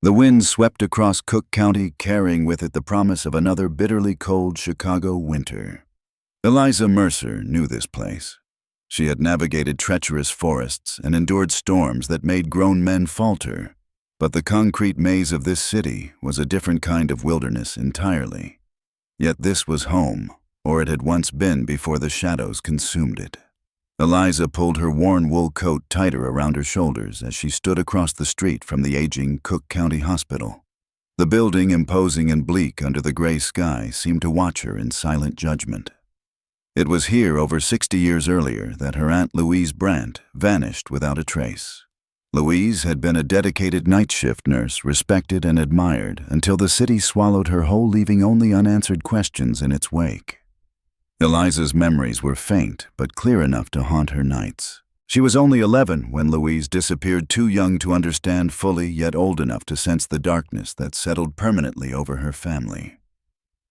The wind swept across Cook County, carrying with it the promise of another bitterly cold Chicago winter. Eliza Mercer knew this place. She had navigated treacherous forests and endured storms that made grown men falter. But the concrete maze of this city was a different kind of wilderness entirely. Yet this was home, or it had once been before the shadows consumed it. Eliza pulled her worn wool coat tighter around her shoulders as she stood across the street from the aging Cook County Hospital. The building, imposing and bleak under the gray sky, seemed to watch her in silent judgment. It was here over 60 years earlier that her Aunt Louise Brant vanished without a trace. Louise had been a dedicated night shift nurse, respected and admired, until the city swallowed her whole, leaving only unanswered questions in its wake. Eliza's memories were faint, but clear enough to haunt her nights. She was only 11 when Louise disappeared, too young to understand fully, yet old enough to sense the darkness that settled permanently over her family.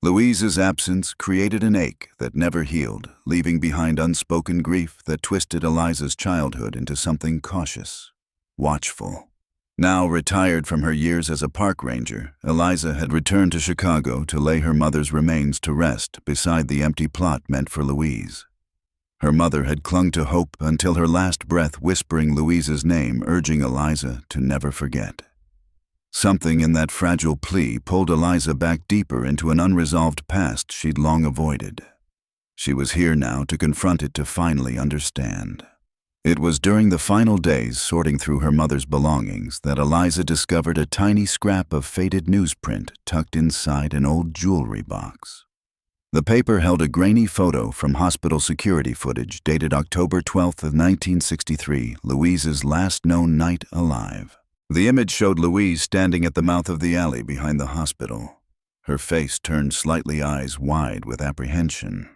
Louise's absence created an ache that never healed, leaving behind unspoken grief that twisted Eliza's childhood into something cautious, watchful. Now retired from her years as a park ranger, Eliza had returned to Chicago to lay her mother's remains to rest beside the empty plot meant for Louise. Her mother had clung to hope until her last breath, whispering Louise's name, urging Eliza to never forget. Something in that fragile plea pulled Eliza back deeper into an unresolved past she'd long avoided. She was here now to confront it, to finally understand. It was during the final days sorting through her mother's belongings that Eliza discovered a tiny scrap of faded newsprint tucked inside an old jewelry box. The paper held a grainy photo from hospital security footage dated October 12th of 1963, Louise's last known night alive. The image showed Louise standing at the mouth of the alley behind the hospital, her face turned slightly, eyes wide with apprehension.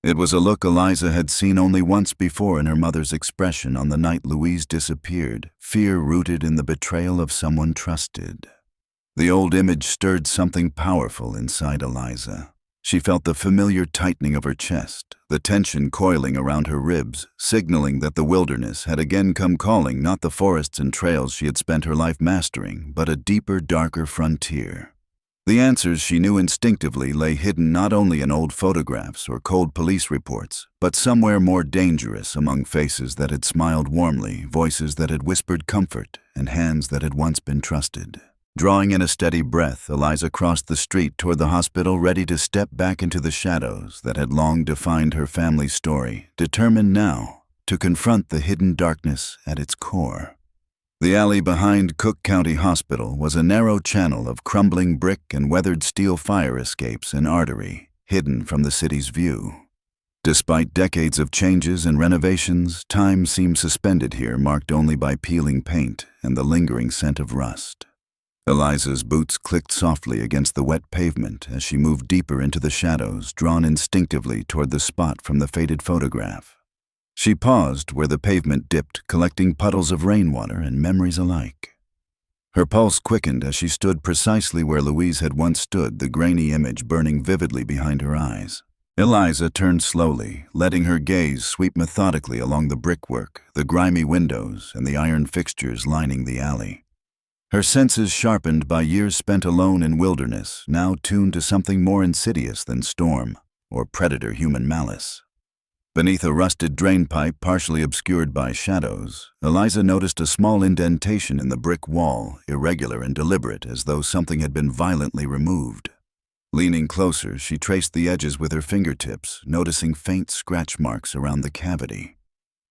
It was a look Eliza had seen only once before in her mother's expression on the night Louise disappeared, fear rooted in the betrayal of someone trusted. The old image stirred something powerful inside Eliza. She felt the familiar tightening of her chest, the tension coiling around her ribs, signaling that the wilderness had again come calling, not the forests and trails she had spent her life mastering, but a deeper, darker frontier. The answers, she knew instinctively, lay hidden not only in old photographs or cold police reports, but somewhere more dangerous, among faces that had smiled warmly, voices that had whispered comfort, and hands that had once been trusted. Drawing in a steady breath, Eliza crossed the street toward the hospital, ready to step back into the shadows that had long defined her family's story, determined now to confront the hidden darkness at its core. The alley behind Cook County Hospital was a narrow channel of crumbling brick and weathered steel fire escapes, an artery hidden from the city's view. Despite decades of changes and renovations, time seemed suspended here, marked only by peeling paint and the lingering scent of rust. Eliza's boots clicked softly against the wet pavement as she moved deeper into the shadows, drawn instinctively toward the spot from the faded photograph. She paused where the pavement dipped, collecting puddles of rainwater and memories alike. Her pulse quickened as she stood precisely where Louise had once stood, the grainy image burning vividly behind her eyes. Eliza turned slowly, letting her gaze sweep methodically along the brickwork, the grimy windows, and the iron fixtures lining the alley. Her senses, sharpened by years spent alone in wilderness, now tuned to something more insidious than storm or predator-human malice. Beneath a rusted drainpipe partially obscured by shadows, Eliza noticed a small indentation in the brick wall, irregular and deliberate, as though something had been violently removed. Leaning closer, she traced the edges with her fingertips, noticing faint scratch marks around the cavity.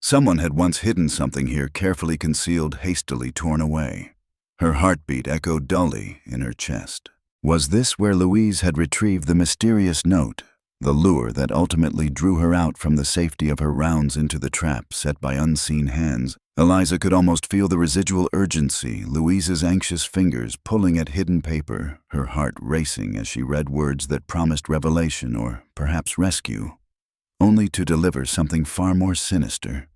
Someone had once hidden something here, carefully concealed, hastily torn away. Her heartbeat echoed dully in her chest. Was this where Louise had retrieved the mysterious note, the lure that ultimately drew her out from the safety of her rounds into the trap set by unseen hands? Eliza could almost feel the residual urgency, Louise's anxious fingers pulling at hidden paper, her heart racing as she read words that promised revelation or perhaps rescue, only to deliver something far more sinister.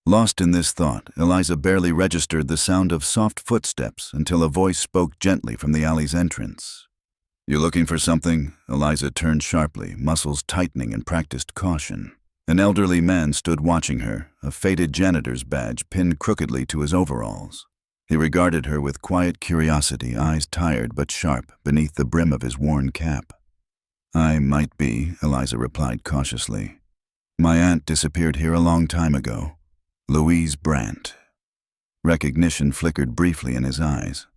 Lost in this thought, Eliza barely registered the sound of soft footsteps until a voice spoke gently from the alley's entrance. "You looking for something?" Eliza turned sharply, muscles tightening in practiced caution. An elderly man stood watching her, a faded janitor's badge pinned crookedly to his overalls. He regarded her with quiet curiosity, eyes tired but sharp beneath the brim of his worn cap. "I might be," Eliza replied cautiously. "My aunt disappeared here a long time ago. Louise Brant." Recognition flickered briefly in his eyes.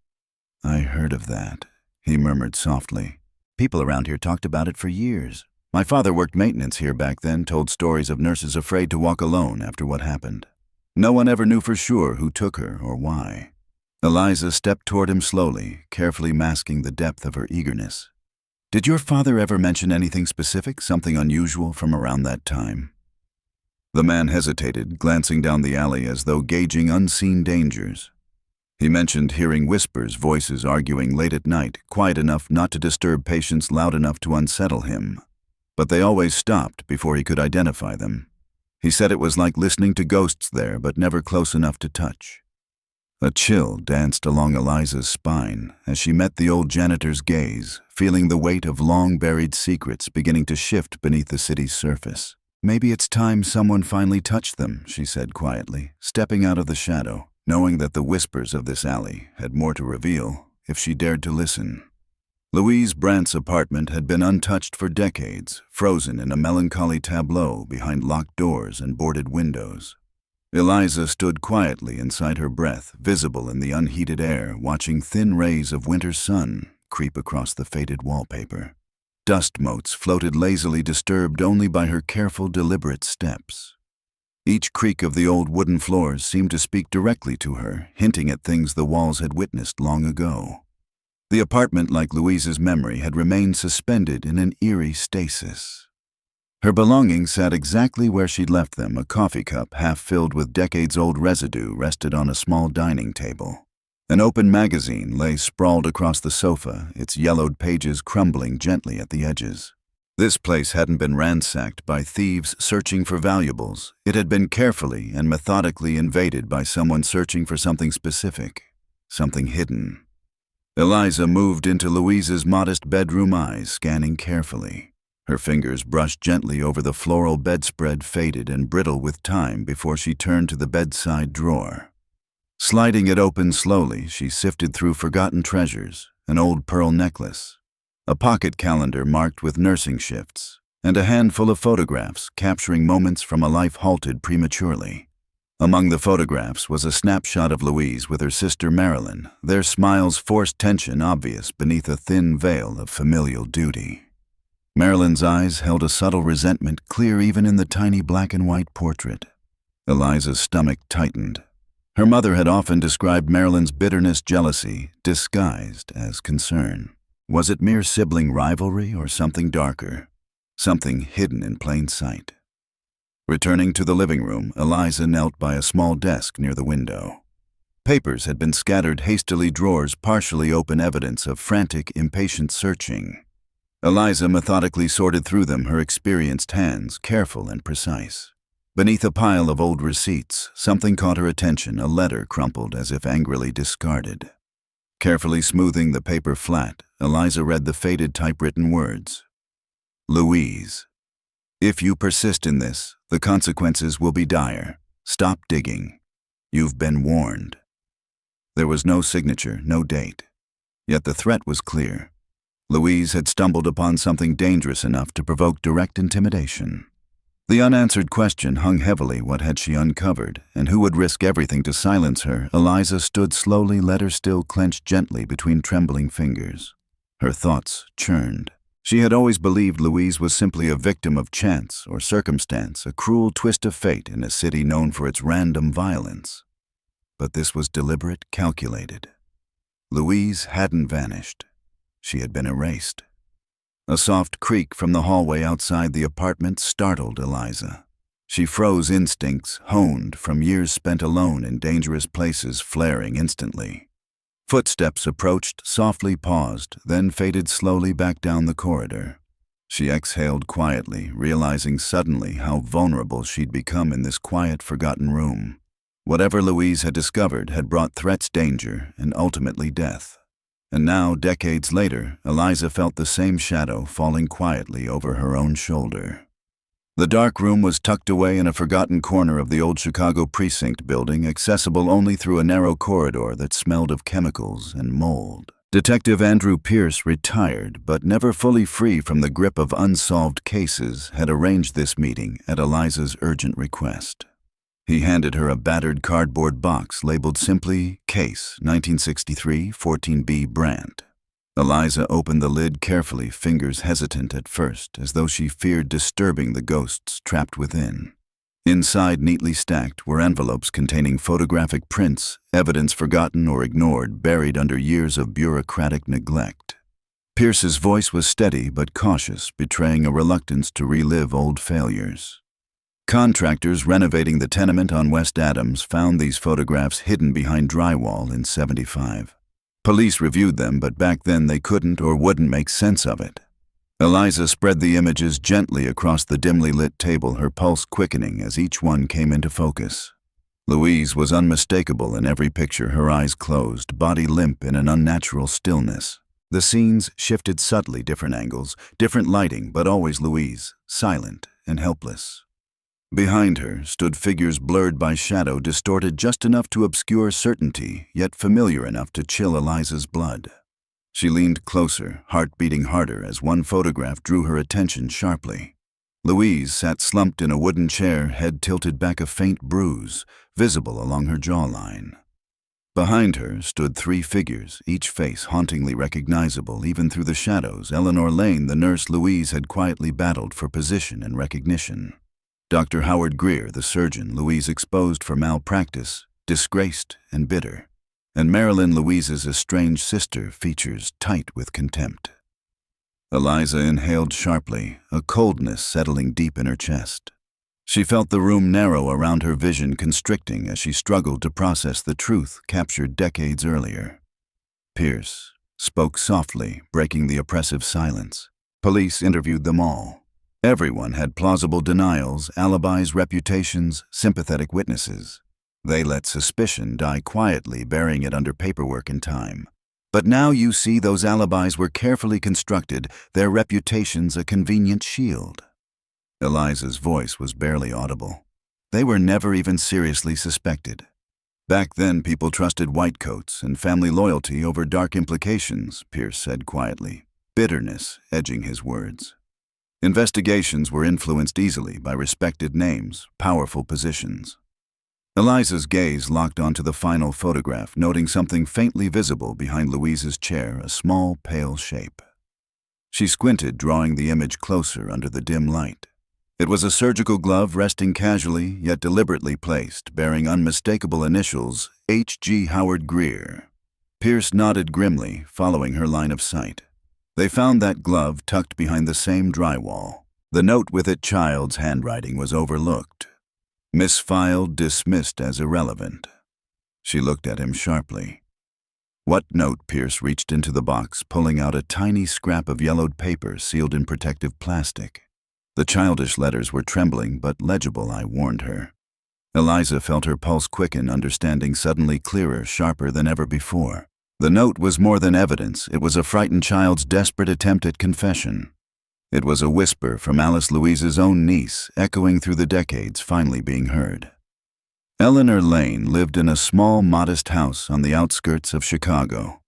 "I heard of that," he murmured softly. "People around here talked about it for years. My father worked maintenance here back then, told stories of nurses afraid to walk alone after what happened. No one ever knew for sure who took her or why." Eliza stepped toward him slowly, carefully masking the depth of her eagerness. "Did your father ever mention anything specific, something unusual from around that time?" The man hesitated, glancing down the alley as though gauging unseen dangers. He mentioned hearing whispers, voices arguing late at night, quiet enough not to disturb patients, loud enough to unsettle him. But they always stopped before he could identify them. He said it was like listening to ghosts there, but never close enough to touch. A chill danced along Eliza's spine as she met the old janitor's gaze, feeling the weight of long-buried secrets beginning to shift beneath the city's surface. "Maybe it's time someone finally touched them," she said quietly, stepping out of the shadow, knowing that the whispers of this alley had more to reveal if she dared to listen. Louise Brant's apartment had been untouched for decades, frozen in a melancholy tableau behind locked doors and boarded windows. Eliza stood quietly inside her breath, visible in the unheated air, watching thin rays of winter sun creep across the faded wallpaper. Dust motes floated lazily, disturbed only by her careful, deliberate steps. Each creak of the old wooden floors seemed to speak directly to her, hinting at things the walls had witnessed long ago. The apartment, like Louise's memory, had remained suspended in an eerie stasis. Her belongings sat exactly where she'd left them. A coffee cup, half filled with decades-old residue, rested on a small dining table. An open magazine lay sprawled across the sofa, its yellowed pages crumbling gently at the edges. This place hadn't been ransacked by thieves searching for valuables. It had been carefully and methodically invaded by someone searching for something specific, something hidden. Eliza moved into Louise's modest bedroom, eyes scanning carefully. Her fingers brushed gently over the floral bedspread, faded and brittle with time, before she turned to the bedside drawer. Sliding it open slowly, she sifted through forgotten treasures, an old pearl necklace, a pocket calendar marked with nursing shifts, and a handful of photographs capturing moments from a life halted prematurely. Among the photographs was a snapshot of Louise with her sister Marilyn, their smiles forced tension obvious beneath a thin veil of familial duty. Marilyn's eyes held a subtle resentment, clear even in the tiny black and white portrait. Eliza's stomach tightened. Her mother had often described Marilyn's bitterness, jealousy, disguised as concern. Was it mere sibling rivalry or something darker? Something hidden in plain sight? Returning to the living room, Eliza knelt by a small desk near the window. Papers had been scattered hastily, drawers partially open, evidence of frantic, impatient searching. Eliza methodically sorted through them, her experienced hands careful and precise. Beneath a pile of old receipts, something caught her attention, a letter crumpled as if angrily discarded. Carefully smoothing the paper flat, Eliza read the faded typewritten words. "Louise, if you persist in this, the consequences will be dire. Stop digging. You've been warned." There was no signature, no date. Yet the threat was clear. Louise had stumbled upon something dangerous enough to provoke direct intimidation. The unanswered question hung heavily. What had she uncovered, and who would risk everything to silence her? Eliza stood slowly, letter still clenched gently between trembling fingers. Her thoughts churned. She had always believed Louise was simply a victim of chance or circumstance, a cruel twist of fate in a city known for its random violence. But this was deliberate, calculated. Louise hadn't vanished. She had been erased. A soft creak from the hallway outside the apartment startled Eliza. She froze, instincts, honed from years spent alone in dangerous places, flaring instantly. Footsteps approached, softly paused, then faded slowly back down the corridor. She exhaled quietly, realizing suddenly how vulnerable she'd become in this quiet, forgotten room. Whatever Louise had discovered had brought threats, danger, and ultimately death. And now, decades later, Eliza felt the same shadow falling quietly over her own shoulder. The dark room was tucked away in a forgotten corner of the old Chicago precinct building, accessible only through a narrow corridor that smelled of chemicals and mold. Detective Andrew Pierce, retired but never fully free from the grip of unsolved cases, had arranged this meeting at Eliza's urgent request. He handed her a battered cardboard box labeled simply Case 1963 14B Brant. Eliza opened the lid carefully, fingers hesitant at first, as though she feared disturbing the ghosts trapped within. Inside, neatly stacked, were envelopes containing photographic prints, evidence forgotten or ignored, buried under years of bureaucratic neglect. Pierce's voice was steady but cautious, betraying a reluctance to relive old failures. Contractors renovating the tenement on West Adams found these photographs hidden behind drywall in '75. Police reviewed them, but back then they couldn't or wouldn't make sense of it. Eliza spread the images gently across the dimly lit table, her pulse quickening as each one came into focus. Louise was unmistakable in every picture, her eyes closed, body limp in an unnatural stillness. The scenes shifted subtly, different angles, different lighting, but always Louise, silent and helpless. Behind her stood figures blurred by shadow, distorted just enough to obscure certainty, yet familiar enough to chill Eliza's blood. She leaned closer, heart beating harder, as one photograph drew her attention sharply. Louise sat slumped in a wooden chair, head tilted back, a faint bruise visible along her jawline. Behind her stood three figures, each face hauntingly recognizable even through the shadows. Eleanor Lane, the nurse Louise had quietly battled for position and recognition. Dr. Howard Greer, the surgeon Louise exposed for malpractice, disgraced and bitter. And Marilyn, Louise's estranged sister, features tight with contempt. Eliza inhaled sharply, a coldness settling deep in her chest. She felt the room narrow around her, vision constricting as she struggled to process the truth captured decades earlier. Pierce spoke softly, breaking the oppressive silence. Police interviewed them all. Everyone had plausible denials, alibis, reputations, sympathetic witnesses. They let suspicion die quietly, burying it under paperwork and time. But now you see those alibis were carefully constructed, their reputations a convenient shield. Eliza's voice was barely audible. They were never even seriously suspected. Back then, people trusted whitecoats and family loyalty over dark implications, Pierce said quietly, bitterness edging his words. Investigations were influenced easily by respected names, powerful positions. Eliza's gaze locked onto the final photograph, noting something faintly visible behind Louise's chair, a small, pale shape. She squinted, drawing the image closer under the dim light. It was a surgical glove resting casually, yet deliberately placed, bearing unmistakable initials, H.G. Howard Greer. Pierce nodded grimly, following her line of sight. They found that glove tucked behind the same drywall. The note with it, child's handwriting, was overlooked. Misfiled, dismissed as irrelevant. She looked at him sharply. What note? Pierce reached into the box, pulling out a tiny scrap of yellowed paper sealed in protective plastic. The childish letters were trembling but legible, I warned her. Eliza felt her pulse quicken, understanding suddenly clearer, sharper than ever before. The note was more than evidence. It was a frightened child's desperate attempt at confession. It was a whisper from Alice, Louise's own niece, echoing through the decades, finally being heard. Eleanor Lane lived in a small, modest house on the outskirts of Chicago.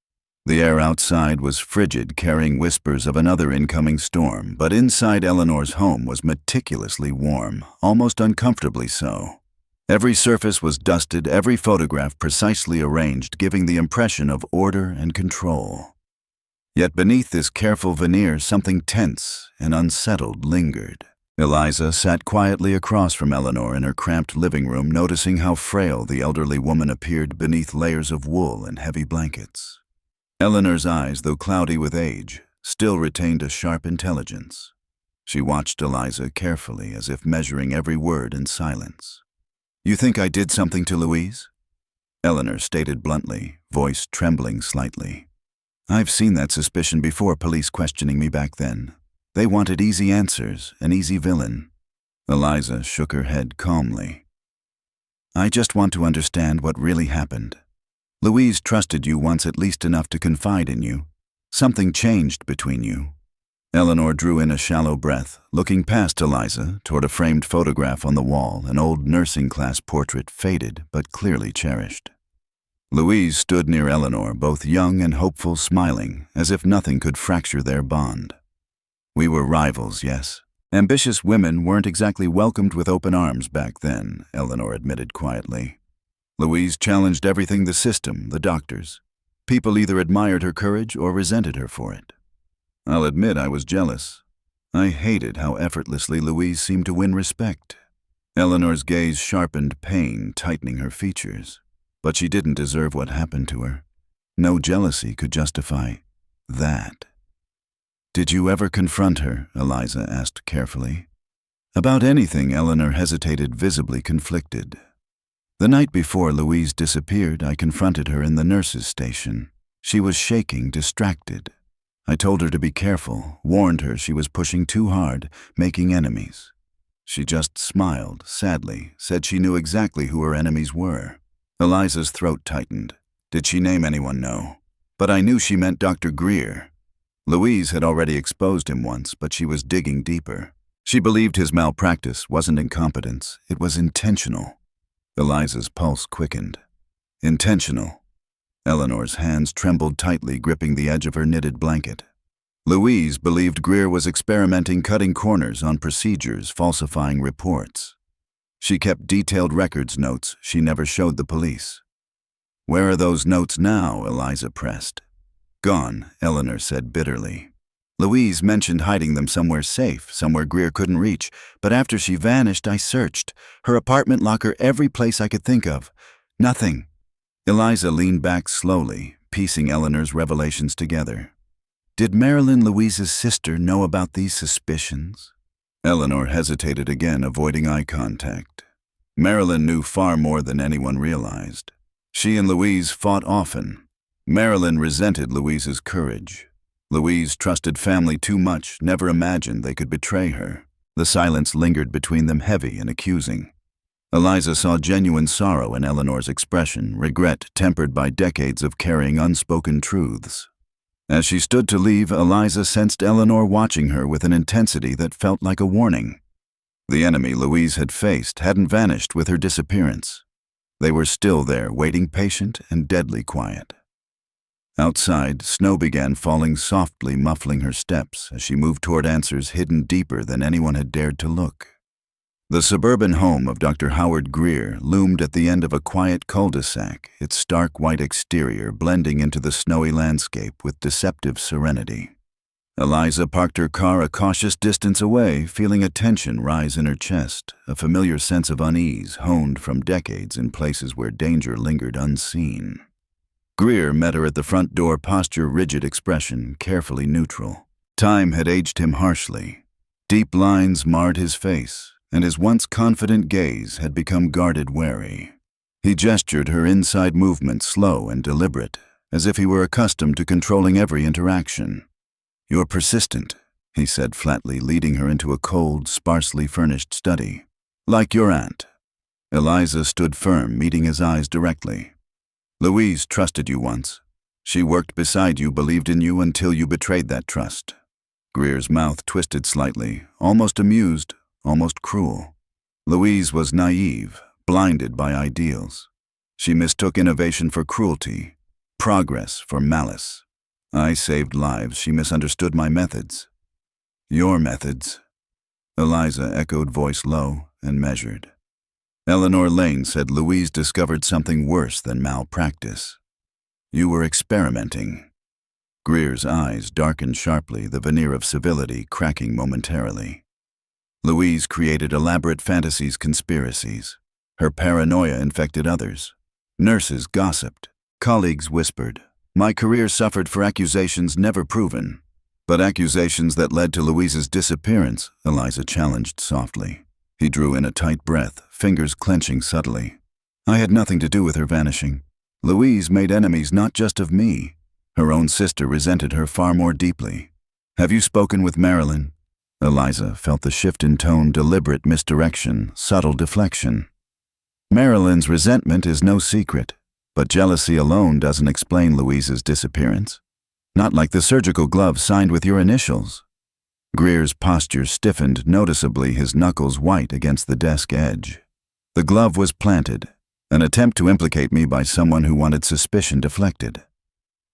The air outside was frigid, carrying whispers of another incoming storm, but inside Eleanor's home was meticulously warm, almost uncomfortably so. Every surface was dusted, every photograph precisely arranged, giving the impression of order and control. Yet beneath this careful veneer, something tense and unsettled lingered. Eliza sat quietly across from Eleanor in her cramped living room, noticing how frail the elderly woman appeared beneath layers of wool and heavy blankets. Eleanor's eyes, though cloudy with age, still retained a sharp intelligence. She watched Eliza carefully, as if measuring every word in silence. You think I did something to Louise? Eleanor stated bluntly, voice trembling slightly. I've seen that suspicion before, police questioning me back then. They wanted easy answers, an easy villain. Eliza shook her head calmly. I just want to understand what really happened. Louise trusted you once, at least enough to confide in you. Something changed between you. Eleanor drew in a shallow breath, looking past Eliza toward a framed photograph on the wall, an old nursing class portrait, faded but clearly cherished. Louise stood near Eleanor, both young and hopeful, smiling, as if nothing could fracture their bond. We were rivals, yes. Ambitious women weren't exactly welcomed with open arms back then, Eleanor admitted quietly. Louise challenged everything: the system, the doctors. People either admired her courage or resented her for it. I'll admit I was jealous. I hated how effortlessly Louise seemed to win respect. Eleanor's gaze sharpened, pain tightening her features. But she didn't deserve what happened to her. No jealousy could justify that. Did you ever confront her? Eliza asked carefully. About anything, Eleanor hesitated, visibly conflicted. The night before Louise disappeared, I confronted her in the nurse's station. She was shaking, distracted. I told her to be careful, warned her she was pushing too hard, making enemies. She just smiled, sadly, said she knew exactly who her enemies were. Eliza's throat tightened. Did she name anyone? No. But I knew she meant Dr. Greer. Louise had already exposed him once, but she was digging deeper. She believed his malpractice wasn't incompetence, it was intentional. Eliza's pulse quickened. Intentional. Eleanor's hands trembled tightly, gripping the edge of her knitted blanket. Louise believed Greer was experimenting, cutting corners on procedures, falsifying reports. She kept detailed records notes she never showed the police. Where are those notes now? Eliza pressed. Gone, Eleanor said bitterly. Louise mentioned hiding them somewhere safe, somewhere Greer couldn't reach, but after she vanished, I searched. Her apartment locker, every place I could think of. Nothing. Eliza leaned back slowly, piecing Eleanor's revelations together. Did Marilyn, Louise's sister, know about these suspicions? Eleanor hesitated again, avoiding eye contact. Marilyn knew far more than anyone realized. She and Louise fought often. Marilyn resented Louise's courage. Louise trusted family too much, never imagined they could betray her. The silence lingered between them, heavy and accusing. Eliza saw genuine sorrow in Eleanor's expression, regret tempered by decades of carrying unspoken truths. As she stood to leave, Eliza sensed Eleanor watching her with an intensity that felt like a warning. The enemy Louise had faced hadn't vanished with her disappearance. They were still there, waiting, patient and deadly quiet. Outside, snow began falling softly, muffling her steps as she moved toward answers hidden deeper than anyone had dared to look. The suburban home of Dr. Howard Greer loomed at the end of a quiet cul-de-sac, its stark white exterior blending into the snowy landscape with deceptive serenity. Eliza parked her car a cautious distance away, feeling a tension rise in her chest, a familiar sense of unease honed from decades in places where danger lingered unseen. Greer met her at the front door, posture rigid, expression carefully neutral. Time had aged him harshly. Deep lines marred his face, and his once confident gaze had become guarded, wary. He gestured her inside movements, slow and deliberate, as if he were accustomed to controlling every interaction. "You're persistent," he said flatly, leading her into a cold, sparsely furnished study. "Like your aunt." Eliza stood firm, meeting his eyes directly. "Louise trusted you once. She worked beside you, believed in you until you betrayed that trust." Greer's mouth twisted slightly, almost amused, almost cruel. Louise was naive, blinded by ideals. She mistook innovation for cruelty, progress for malice. I saved lives. She misunderstood my methods. "Your methods," Eliza echoed, voice low and measured. Eleanor Lane said Louise discovered something worse than malpractice. "You were experimenting." Greer's eyes darkened sharply, the veneer of civility cracking momentarily. Louise created elaborate fantasies, conspiracies. Her paranoia infected others. Nurses gossiped. Colleagues whispered. My career suffered for accusations never proven. But accusations that led to Louise's disappearance, Eliza challenged softly. He drew in a tight breath, fingers clenching subtly. I had nothing to do with her vanishing. Louise made enemies not just of me. Her own sister resented her far more deeply. Have you spoken with Marilyn? Eliza felt the shift in tone, deliberate misdirection, subtle deflection. Marilyn's resentment is no secret, but jealousy alone doesn't explain Louise's disappearance. Not like the surgical glove signed with your initials. Greer's posture stiffened noticeably, his knuckles white against the desk edge. The glove was planted, an attempt to implicate me by someone who wanted suspicion deflected.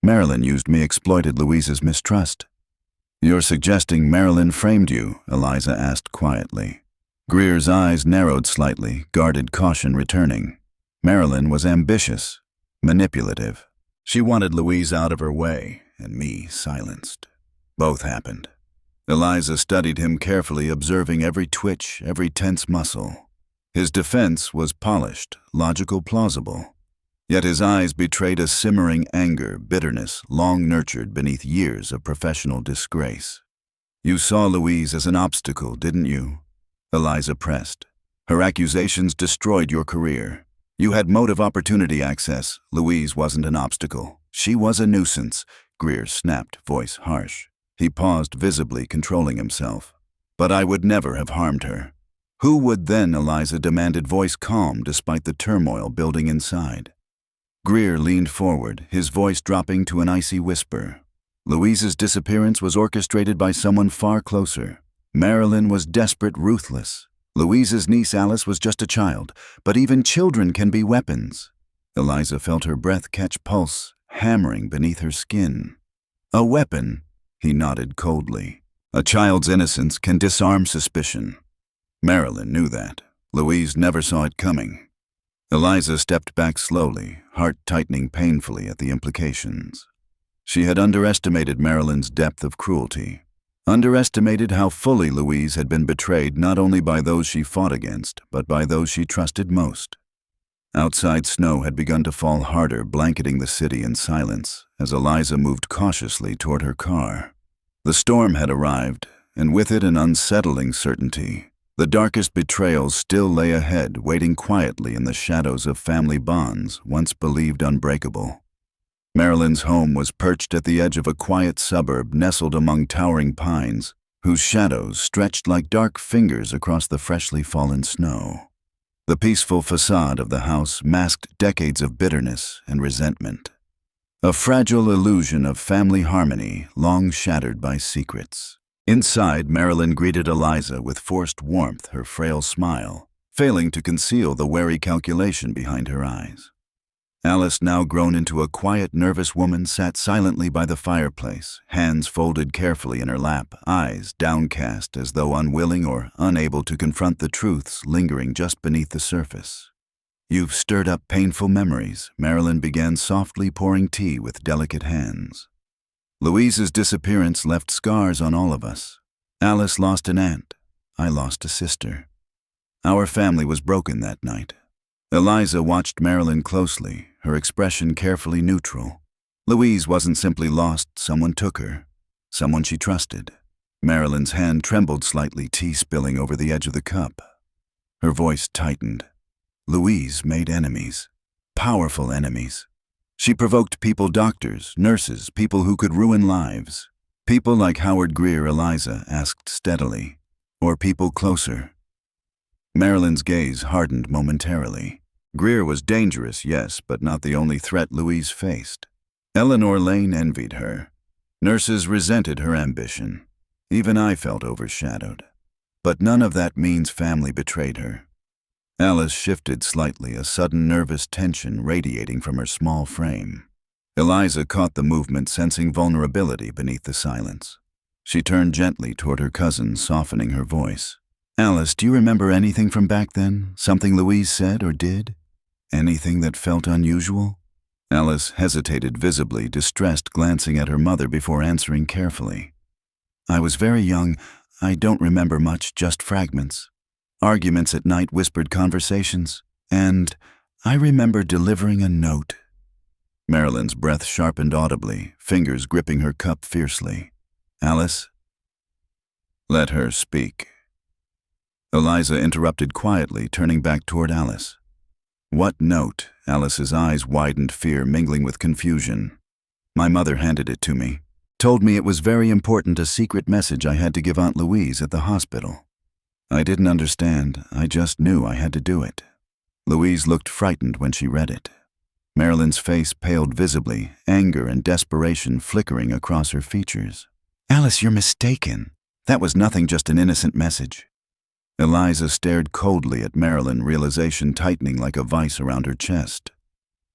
Marilyn used me, exploited Louise's mistrust. "You're suggesting Marilyn framed you?" Eliza asked quietly. Greer's eyes narrowed slightly, guarded caution returning. Marilyn was ambitious, manipulative. She wanted Louise out of her way, and me silenced. Both happened. Eliza studied him carefully, observing every twitch, every tense muscle. His defense was polished, logical, plausible. Yet his eyes betrayed a simmering anger, bitterness, long nurtured beneath years of professional disgrace. "You saw Louise as an obstacle, didn't you?" Eliza pressed. "Her accusations destroyed your career. You had motive, opportunity, access. Louise wasn't an obstacle. She was a nuisance." Greer snapped, voice harsh. He paused, visibly controlling himself. "But I would never have harmed her." "Who would then?" Eliza demanded, voice calm despite the turmoil building inside. Greer leaned forward, his voice dropping to an icy whisper. Louise's disappearance was orchestrated by someone far closer. Marilyn was desperate, ruthless. Louise's niece Alice was just a child, but even children can be weapons. Eliza felt her breath catch pulse, hammering beneath her skin. "A weapon," he nodded coldly. "A child's innocence can disarm suspicion." Marilyn knew that. Louise never saw it coming. Eliza stepped back slowly, heart tightening painfully at the implications. She had underestimated Marilyn's depth of cruelty. Underestimated how fully Louise had been betrayed, not only by those she fought against, but by those she trusted most. Outside snow had begun to fall harder, blanketing the city in silence, as Eliza moved cautiously toward her car. The storm had arrived, and with it an unsettling certainty. The darkest betrayals still lay ahead, waiting quietly in the shadows of family bonds once believed unbreakable. Marilyn's home was perched at the edge of a quiet suburb nestled among towering pines, whose shadows stretched like dark fingers across the freshly fallen snow. The peaceful facade of the house masked decades of bitterness and resentment. A fragile illusion of family harmony, long shattered by secrets. Inside, Marilyn greeted Eliza with forced warmth, her frail smile, failing to conceal the wary calculation behind her eyes. Alice, now grown into a quiet, nervous woman, sat silently by the fireplace, hands folded carefully in her lap, eyes downcast as though unwilling or unable to confront the truths lingering just beneath the surface. "You've stirred up painful memories," Marilyn began softly, pouring tea with delicate hands. "Louise's disappearance left scars on all of us. Alice lost an aunt. I lost a sister. Our family was broken that night." Eliza watched Marilyn closely, her expression carefully neutral. Louise wasn't simply lost, someone took her. Someone she trusted. Marilyn's hand trembled slightly, tea spilling over the edge of the cup. Her voice tightened. Louise made enemies. Powerful enemies. She provoked people, doctors, nurses, people who could ruin lives. People like Howard Greer, Eliza asked steadily. Or people closer. Marilyn's gaze hardened momentarily. Greer was dangerous, yes, but not the only threat Louise faced. Eleanor Lane envied her. Nurses resented her ambition. Even I felt overshadowed. But none of that means family betrayed her. Alice shifted slightly, a sudden nervous tension radiating from her small frame. Eliza caught the movement, sensing vulnerability beneath the silence. She turned gently toward her cousin, softening her voice. "Alice, do you remember anything from back then? Something Louise said or did? Anything that felt unusual?" Alice hesitated visibly, distressed, glancing at her mother before answering carefully. "I was very young. I don't remember much, just fragments. Arguments at night, whispered conversations. And I remember delivering a note." Marilyn's breath sharpened audibly, fingers gripping her cup fiercely. "Alice?" "Let her speak." Eliza interrupted quietly, turning back toward Alice. "What note?" Alice's eyes widened, fear mingling with confusion. "My mother handed it to me. Told me it was very important, a secret message I had to give Aunt Louise at the hospital. I didn't understand. I just knew I had to do it." Louise looked frightened when she read it. Marilyn's face paled visibly, anger and desperation flickering across her features. "Alice, you're mistaken. That was nothing, just an innocent message. Eliza stared coldly at Marilyn, realization tightening like a vice around her chest.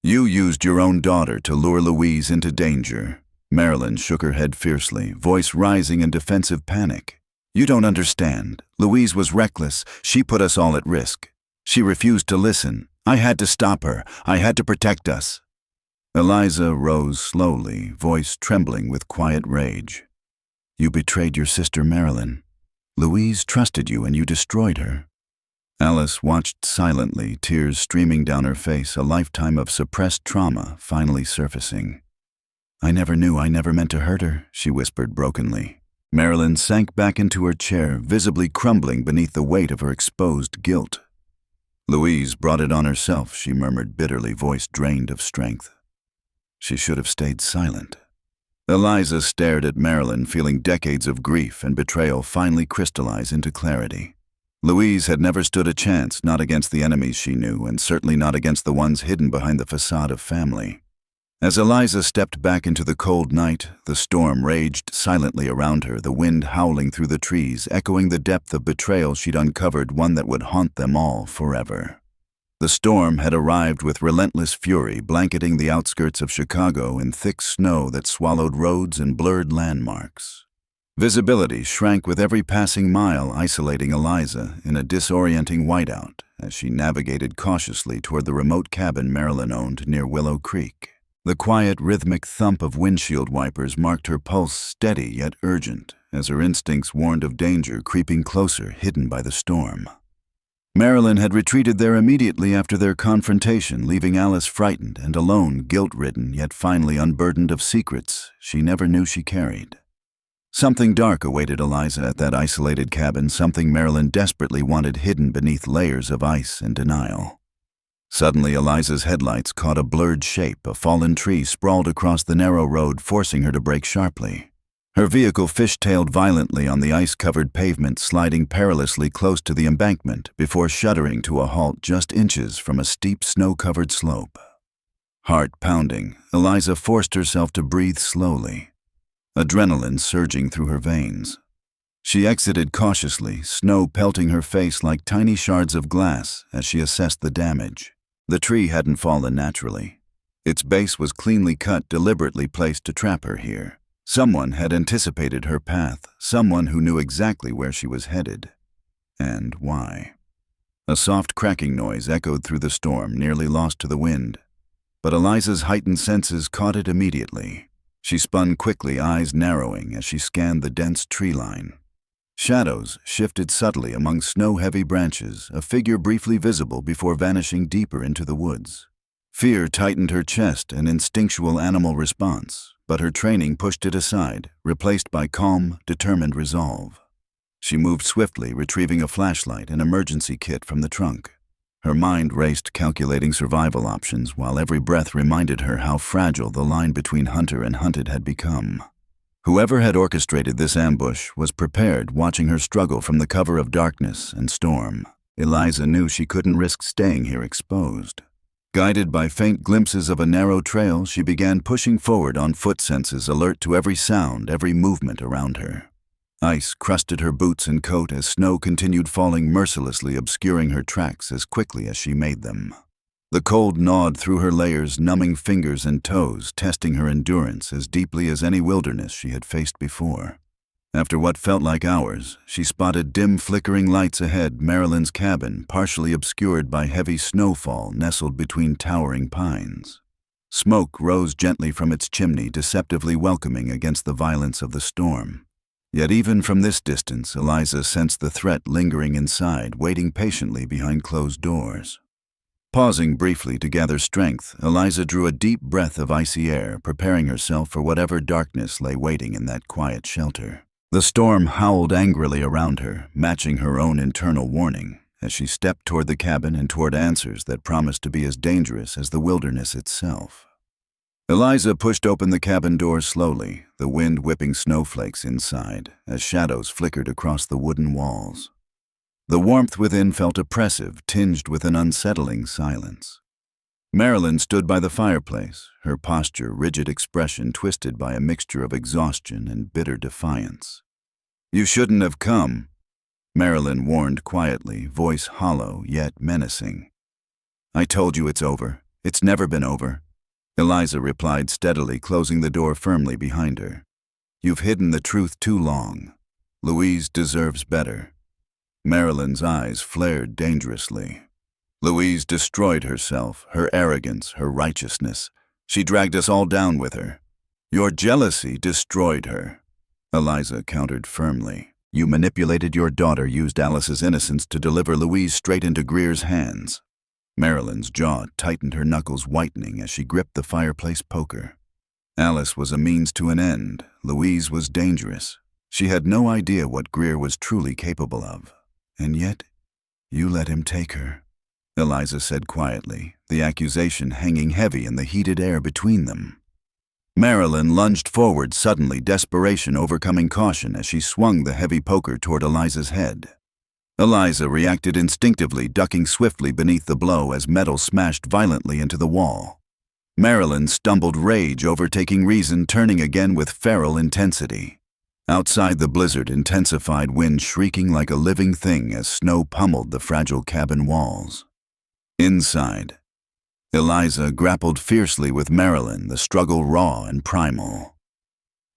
You used your own daughter to lure Louise into danger. Marilyn shook her head fiercely, voice rising in defensive panic. You don't understand. Louise was reckless. She put us all at risk. She refused to listen. I had to stop her. I had to protect us. Eliza rose slowly, voice trembling with quiet rage. You betrayed your sister Marilyn. Louise trusted you and you destroyed her. Alice watched silently, tears streaming down her face, a lifetime of suppressed trauma finally surfacing. I never knew, I never meant to hurt her, she whispered brokenly. Marilyn sank back into her chair, visibly crumbling beneath the weight of her exposed guilt. Louise brought it on herself, she murmured bitterly, voice drained of strength. She should have stayed silent. Eliza stared at Marilyn, feeling decades of grief and betrayal finally crystallize into clarity. Louise had never stood a chance, not against the enemies she knew, and certainly not against the ones hidden behind the facade of family. As Eliza stepped back into the cold night, the storm raged silently around her, the wind howling through the trees, echoing the depth of betrayal she'd uncovered, one that would haunt them all forever. The storm had arrived with relentless fury, blanketing the outskirts of Chicago in thick snow that swallowed roads and blurred landmarks. Visibility shrank with every passing mile, isolating Eliza in a disorienting whiteout as she navigated cautiously toward the remote cabin Marilyn owned near Willow Creek. The quiet, rhythmic thump of windshield wipers marked her pulse steady yet urgent, as her instincts warned of danger creeping closer, hidden by the storm. Marilyn had retreated there immediately after their confrontation, leaving Alice frightened and alone, guilt-ridden, yet finally unburdened of secrets she never knew she carried. Something dark awaited Eliza at that isolated cabin, something Marilyn desperately wanted hidden beneath layers of ice and denial. Suddenly, Eliza's headlights caught a blurred shape. A fallen tree sprawled across the narrow road, forcing her to brake sharply. Her vehicle fishtailed violently on the ice-covered pavement, sliding perilously close to the embankment before shuddering to a halt just inches from a steep, snow-covered slope. Heart pounding, Eliza forced herself to breathe slowly, adrenaline surging through her veins. She exited cautiously, snow pelting her face like tiny shards of glass as she assessed the damage. The tree hadn't fallen naturally. Its base was cleanly cut, deliberately placed to trap her here. Someone had anticipated her path, someone who knew exactly where she was headed. And why. A soft cracking noise echoed through the storm, nearly lost to the wind. But Eliza's heightened senses caught it immediately. She spun quickly, eyes narrowing as she scanned the dense tree line. Shadows shifted subtly among snow-heavy branches, a figure briefly visible before vanishing deeper into the woods. Fear tightened her chest, an instinctual animal response, but her training pushed it aside, replaced by calm, determined resolve. She moved swiftly, retrieving a flashlight and emergency kit from the trunk. Her mind raced, calculating survival options, while every breath reminded her how fragile the line between hunter and hunted had become. Whoever had orchestrated this ambush was prepared, watching her struggle from the cover of darkness and storm. Eliza knew she couldn't risk staying here exposed. Guided by faint glimpses of a narrow trail, she began pushing forward on foot senses, alert to every sound, every movement around her. Ice crusted her boots and coat as snow continued falling mercilessly, obscuring her tracks as quickly as she made them. The cold gnawed through her layers, numbing fingers and toes, testing her endurance as deeply as any wilderness she had faced before. After what felt like hours, she spotted dim flickering lights ahead, Marilyn's cabin, partially obscured by heavy snowfall nestled between towering pines. Smoke rose gently from its chimney, deceptively welcoming against the violence of the storm. Yet even from this distance, Eliza sensed the threat lingering inside, waiting patiently behind closed doors. Pausing briefly to gather strength, Eliza drew a deep breath of icy air, preparing herself for whatever darkness lay waiting in that quiet shelter. The storm howled angrily around her, matching her own internal warning, as she stepped toward the cabin and toward answers that promised to be as dangerous as the wilderness itself. Eliza pushed open the cabin door slowly, the wind whipping snowflakes inside as shadows flickered across the wooden walls. The warmth within felt oppressive, tinged with an unsettling silence. Marilyn stood by the fireplace, her posture, rigid expression twisted by a mixture of exhaustion and bitter defiance. You shouldn't have come, Marilyn warned quietly, voice hollow yet menacing. I told you it's over. It's never been over, Eliza replied steadily, closing the door firmly behind her. You've hidden the truth too long. Louise deserves better. Marilyn's eyes flared dangerously. Louise destroyed herself, her arrogance, her righteousness. She dragged us all down with her. Your jealousy destroyed her, Eliza countered firmly. You manipulated your daughter, used Alice's innocence to deliver Louise straight into Greer's hands. Marilyn's jaw tightened, her knuckles whitening as she gripped the fireplace poker. Alice was a means to an end. Louise was dangerous. She had no idea what Greer was truly capable of. And yet, you let him take her, Eliza said quietly, the accusation hanging heavy in the heated air between them. Marilyn lunged forward suddenly, desperation overcoming caution as she swung the heavy poker toward Eliza's head. Eliza reacted instinctively, ducking swiftly beneath the blow as metal smashed violently into the wall. Marilyn stumbled, rage overtaking reason, turning again with feral intensity. Outside, the blizzard intensified, wind shrieking like a living thing as snow pummeled the fragile cabin walls. Inside, Eliza grappled fiercely with Marilyn, the struggle raw and primal.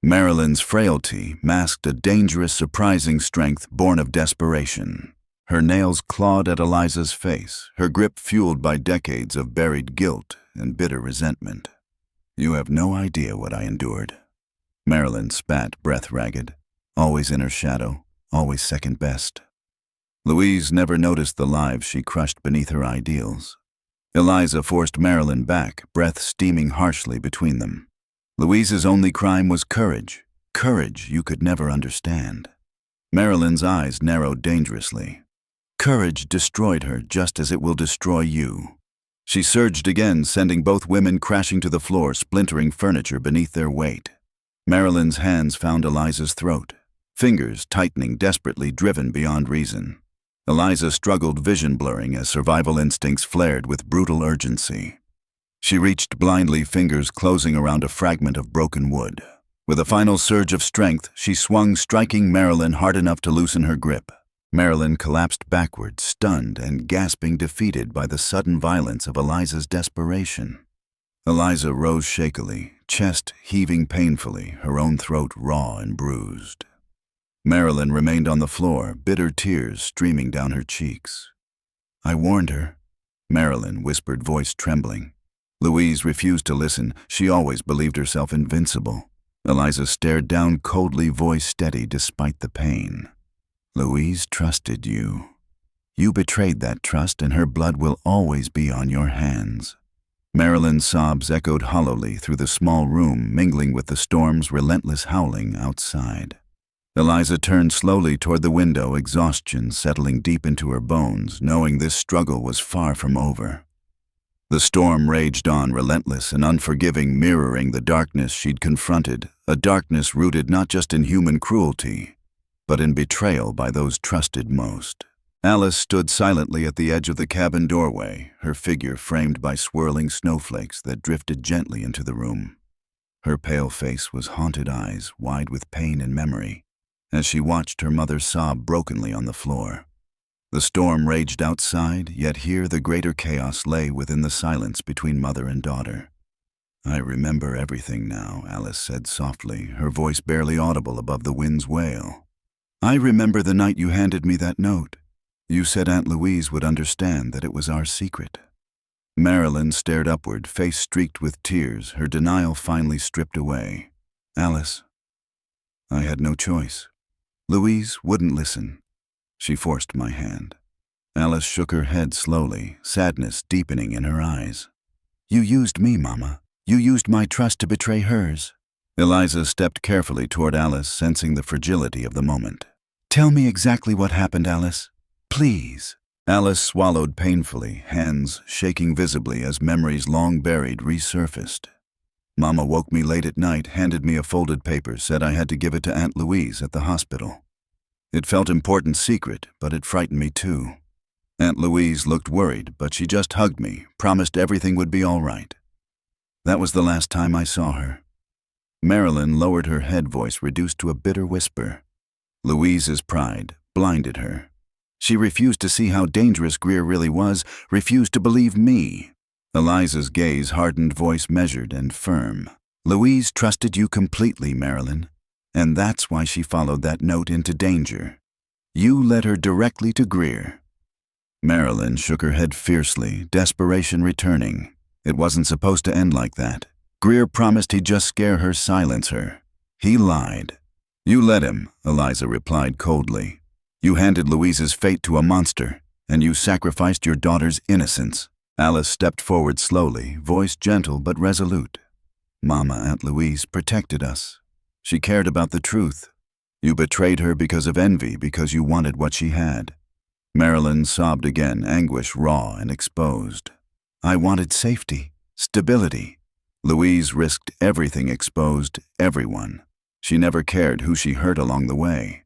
Marilyn's frailty masked a dangerous, surprising strength born of desperation. Her nails clawed at Eliza's face, her grip fueled by decades of buried guilt and bitter resentment. You have no idea what I endured. Marilyn spat, breath ragged, always in her shadow, always second best. Louise never noticed the lives she crushed beneath her ideals. Eliza forced Marilyn back, breath steaming harshly between them. Louise's only crime was courage, courage you could never understand. Marilyn's eyes narrowed dangerously. Courage destroyed her just as it will destroy you. She surged again, sending both women crashing to the floor, splintering furniture beneath their weight. Marilyn's hands found Eliza's throat, fingers tightening, desperately driven beyond reason. Eliza struggled, vision blurring as survival instincts flared with brutal urgency. She reached blindly, fingers closing around a fragment of broken wood. With a final surge of strength, she swung, striking Marilyn hard enough to loosen her grip. Marilyn collapsed backward, stunned and gasping, defeated by the sudden violence of Eliza's desperation. Eliza rose shakily, chest heaving painfully, her own throat raw and bruised. Marilyn remained on the floor, bitter tears streaming down her cheeks. I warned her, Marilyn whispered, voice trembling. Louise refused to listen. She always believed herself invincible. Eliza stared down coldly, voice steady despite the pain. Louise trusted you. You betrayed that trust, and her blood will always be on your hands. Marilyn's sobs echoed hollowly through the small room, mingling with the storm's relentless howling outside. Eliza turned slowly toward the window, exhaustion settling deep into her bones, knowing this struggle was far from over. The storm raged on, relentless and unforgiving, mirroring the darkness she'd confronted, a darkness rooted not just in human cruelty, but in betrayal by those trusted most. Alice stood silently at the edge of the cabin doorway, her figure framed by swirling snowflakes that drifted gently into the room. Her pale face was haunted eyes, wide with pain and memory, as she watched her mother sob brokenly on the floor. The storm raged outside, yet here the greater chaos lay within the silence between mother and daughter. I remember everything now, Alice said softly, her voice barely audible above the wind's wail. I remember the night you handed me that note. You said Aunt Louise would understand that it was our secret. Marilyn stared upward, face streaked with tears, her denial finally stripped away. Alice, I had no choice. Louise wouldn't listen. She forced my hand. Alice shook her head slowly, sadness deepening in her eyes. You used me, Mama. You used my trust to betray hers. Eliza stepped carefully toward Alice, sensing the fragility of the moment. Tell me exactly what happened, Alice. Please. Alice swallowed painfully, hands shaking visibly as memories long buried resurfaced. Mama woke me late at night, handed me a folded paper, said I had to give it to Aunt Louise at the hospital. It felt important secret, but it frightened me too. Aunt Louise looked worried, but she just hugged me, promised everything would be all right. That was the last time I saw her. Marilyn lowered her head, voice reduced to a bitter whisper. Louise's pride blinded her. She refused to see how dangerous Greer really was, refused to believe me. Eliza's gaze hardened, voice measured and firm. Louise trusted you completely, Marilyn, and that's why she followed that note into danger. You led her directly to Greer. Marilyn shook her head fiercely, desperation returning. It wasn't supposed to end like that. Greer promised he'd just scare her, silence her. He lied. You let him, Eliza replied coldly. You handed Louise's fate to a monster, and you sacrificed your daughter's innocence. Alice stepped forward slowly, voice gentle but resolute. Mama, Aunt Louise, protected us. She cared about the truth. You betrayed her because of envy, because you wanted what she had. Marilyn sobbed again, anguish raw and exposed. I wanted safety, stability. Louise risked everything, exposed everyone. She never cared who she hurt along the way.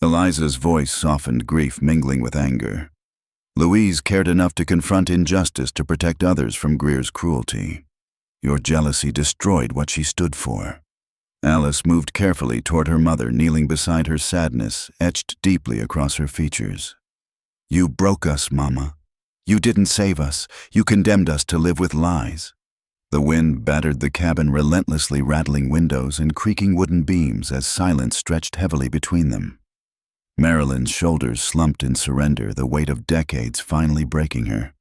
Eliza's voice softened, grief mingling with anger. Louise cared enough to confront injustice, to protect others from Greer's cruelty. Your jealousy destroyed what she stood for. Alice moved carefully toward her mother, kneeling beside her, sadness etched deeply across her features. You broke us, Mama. You didn't save us. You condemned us to live with lies. The wind battered the cabin, relentlessly rattling windows and creaking wooden beams as silence stretched heavily between them. Marilyn's shoulders slumped in surrender, the weight of decades finally breaking her.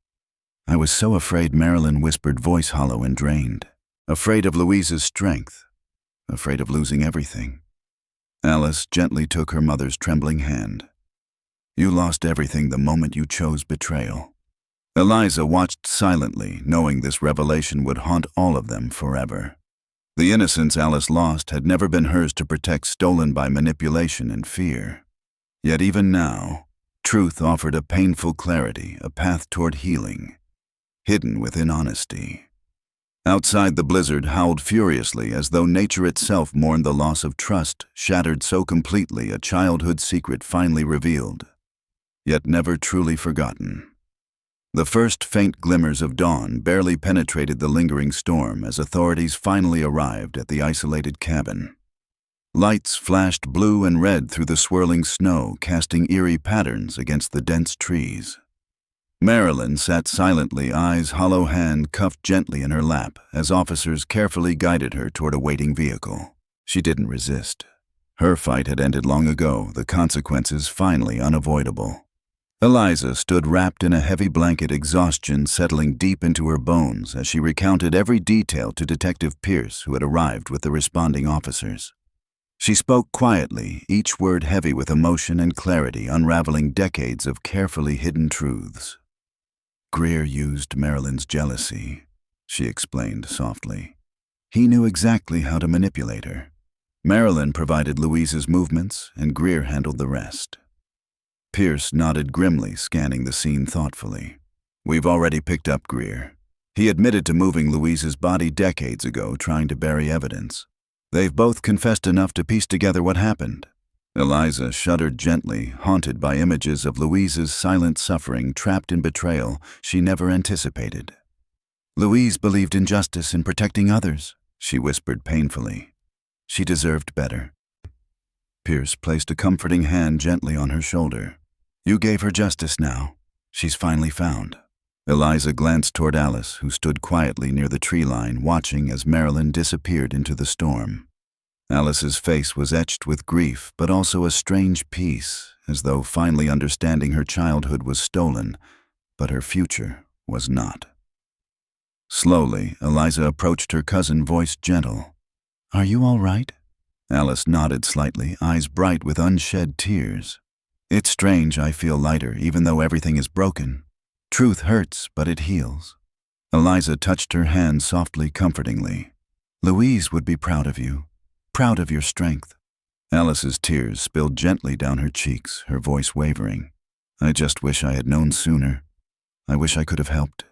I was so afraid, Marilyn whispered, voice hollow and drained. Afraid of Louise's strength. Afraid of losing everything. Alice gently took her mother's trembling hand. You lost everything the moment you chose betrayal. Eliza watched silently, knowing this revelation would haunt all of them forever. The innocence Alice lost had never been hers to protect, stolen by manipulation and fear. Yet even now, truth offered a painful clarity, a path toward healing, hidden within honesty. Outside, the blizzard howled furiously, as though nature itself mourned the loss of trust, shattered so completely, a childhood secret finally revealed, yet never truly forgotten. The first faint glimmers of dawn barely penetrated the lingering storm as authorities finally arrived at the isolated cabin. Lights flashed blue and red through the swirling snow, casting eerie patterns against the dense trees. Marilyn sat silently, eyes hollow, hand cuffed gently in her lap, as officers carefully guided her toward a waiting vehicle. She didn't resist. Her fight had ended long ago, the consequences finally unavoidable. Eliza stood wrapped in a heavy blanket, exhaustion settling deep into her bones as she recounted every detail to Detective Pierce, who had arrived with the responding officers. She spoke quietly, each word heavy with emotion and clarity, unraveling decades of carefully hidden truths. Greer used Marilyn's jealousy, she explained softly. He knew exactly how to manipulate her. Marilyn provided Louise's movements, and Greer handled the rest. Pierce nodded grimly, scanning the scene thoughtfully. We've already picked up Greer. He admitted to moving Louise's body decades ago, trying to bury evidence. They've both confessed enough to piece together what happened. Eliza shuddered gently, haunted by images of Louise's silent suffering, trapped in betrayal she never anticipated. Louise believed in justice and protecting others, she whispered painfully. She deserved better. Pierce placed a comforting hand gently on her shoulder. You gave her justice now. She's finally found. Eliza glanced toward Alice, who stood quietly near the tree line, watching as Marilyn disappeared into the storm. Alice's face was etched with grief, but also a strange peace, as though finally understanding her childhood was stolen, but her future was not. Slowly, Eliza approached her cousin, voice gentle. Are you all right? Alice nodded slightly, eyes bright with unshed tears. It's strange, I feel lighter, even though everything is broken. Truth hurts, but it heals. Eliza touched her hand softly, comfortingly. Louise would be proud of you, proud of your strength. Alice's tears spilled gently down her cheeks, her voice wavering. I just wish I had known sooner. I wish I could have helped.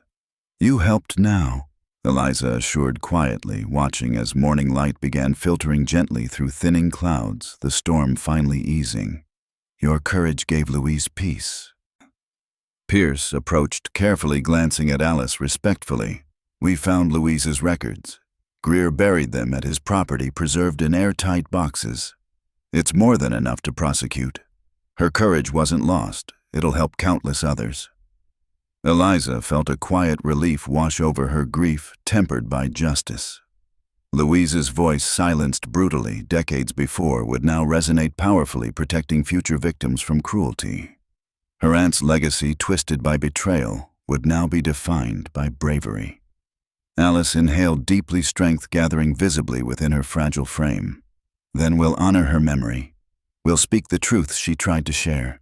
You helped now, Eliza assured quietly, watching as morning light began filtering gently through thinning clouds, the storm finally easing. Your courage gave Louise peace. Pierce approached, carefully glancing at Alice respectfully. We found Louise's records. Greer buried them at his property, preserved in airtight boxes. It's more than enough to prosecute. Her courage wasn't lost. It'll help countless others. Eliza felt a quiet relief wash over her grief, tempered by justice. Louise's voice, silenced brutally decades before, would now resonate powerfully, protecting future victims from cruelty. Her aunt's legacy, twisted by betrayal, would now be defined by bravery. Alice inhaled deeply, strength gathering visibly within her fragile frame. Then we'll honor her memory. We'll speak the truth she tried to share.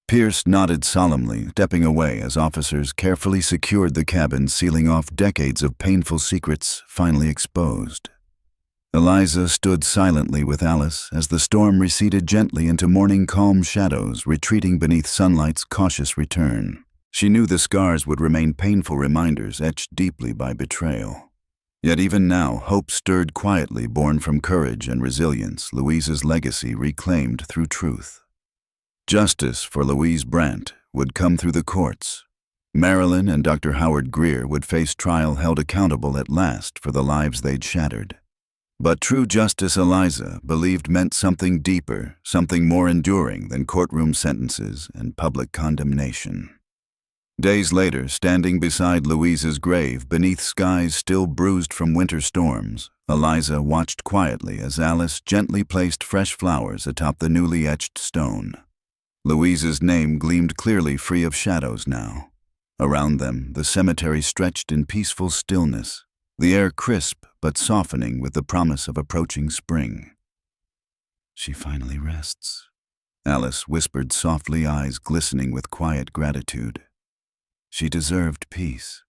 Pierce nodded solemnly, stepping away as officers carefully secured the cabin, sealing off decades of painful secrets finally exposed. Eliza stood silently with Alice as the storm receded gently into morning calm shadows, retreating beneath sunlight's cautious return. She knew the scars would remain painful reminders etched deeply by betrayal. Yet even now, hope stirred quietly, born from courage and resilience, Louise's legacy reclaimed through truth. Justice for Louise Brant would come through the courts. Marilyn and Dr. Howard Greer would face trial, held accountable at last for the lives they'd shattered. But true justice, Eliza believed, meant something deeper, something more enduring than courtroom sentences and public condemnation. Days later, standing beside Louise's grave beneath skies still bruised from winter storms, Eliza watched quietly as Alice gently placed fresh flowers atop the newly etched stone. Louise's name gleamed clearly, free of shadows now. Around them, the cemetery stretched in peaceful stillness, the air crisp but softening with the promise of approaching spring. "She finally rests," Alice whispered softly, eyes glistening with quiet gratitude. "She deserved peace."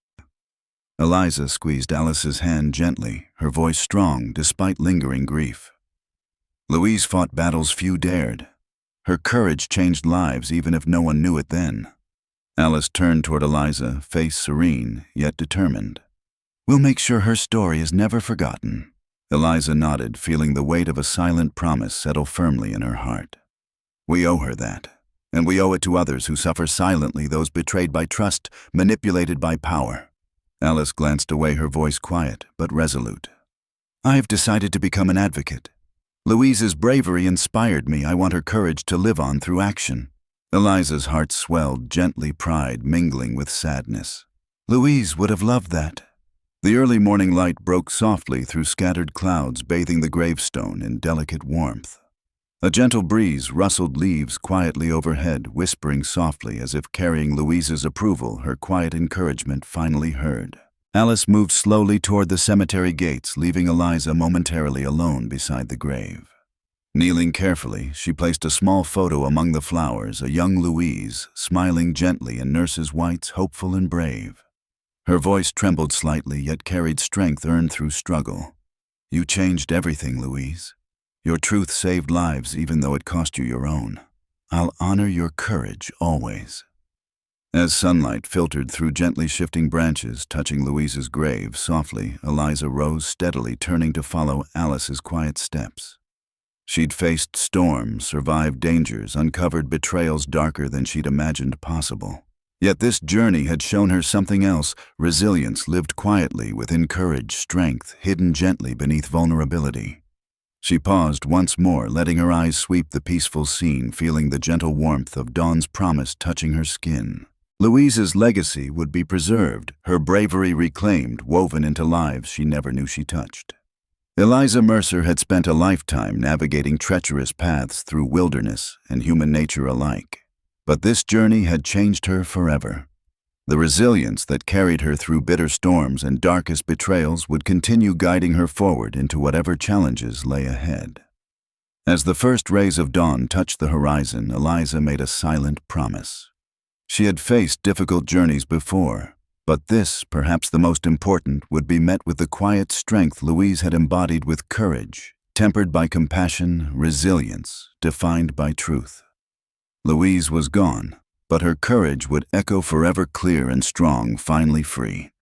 Eliza squeezed Alice's hand gently, her voice strong despite lingering grief. Louise fought battles few dared. Her courage changed lives even if no one knew it then. Alice turned toward Eliza, face serene yet determined. "We'll make sure her story is never forgotten." Eliza nodded, feeling the weight of a silent promise settle firmly in her heart. "We owe her that, and we owe it to others who suffer silently, those betrayed by trust, manipulated by power." Alice glanced away, her voice quiet but resolute. "I've decided to become an advocate. Louise's bravery inspired me. I want her courage to live on through action." Eliza's heart swelled gently, pride mingling with sadness. "Louise would have loved that." The early morning light broke softly through scattered clouds, bathing the gravestone in delicate warmth. A gentle breeze rustled leaves quietly overhead, whispering softly as if carrying Louise's approval, her quiet encouragement finally heard. Alice moved slowly toward the cemetery gates, leaving Eliza momentarily alone beside the grave. Kneeling carefully, she placed a small photo among the flowers, a young Louise, smiling gently in nurse's whites, hopeful and brave. Her voice trembled slightly, yet carried strength earned through struggle. "You changed everything, Louise. Your truth saved lives even though it cost you your own. I'll honor your courage always." As sunlight filtered through gently shifting branches, touching Louise's grave softly, Eliza rose steadily, turning to follow Alice's quiet steps. She'd faced storms, survived dangers, uncovered betrayals darker than she'd imagined possible. Yet this journey had shown her something else. Resilience lived quietly within courage, strength hidden gently beneath vulnerability. She paused once more, letting her eyes sweep the peaceful scene, feeling the gentle warmth of dawn's promise touching her skin. Louise's legacy would be preserved, her bravery reclaimed, woven into lives she never knew she touched. Eliza Mercer had spent a lifetime navigating treacherous paths through wilderness and human nature alike. But this journey had changed her forever. The resilience that carried her through bitter storms and darkest betrayals would continue guiding her forward into whatever challenges lay ahead. As the first rays of dawn touched the horizon, Eliza made a silent promise. She had faced difficult journeys before, but this, perhaps the most important, would be met with the quiet strength Louise had embodied, with courage, tempered by compassion, resilience, defined by truth. Louise was gone, but her courage would echo forever, clear and strong, finally free.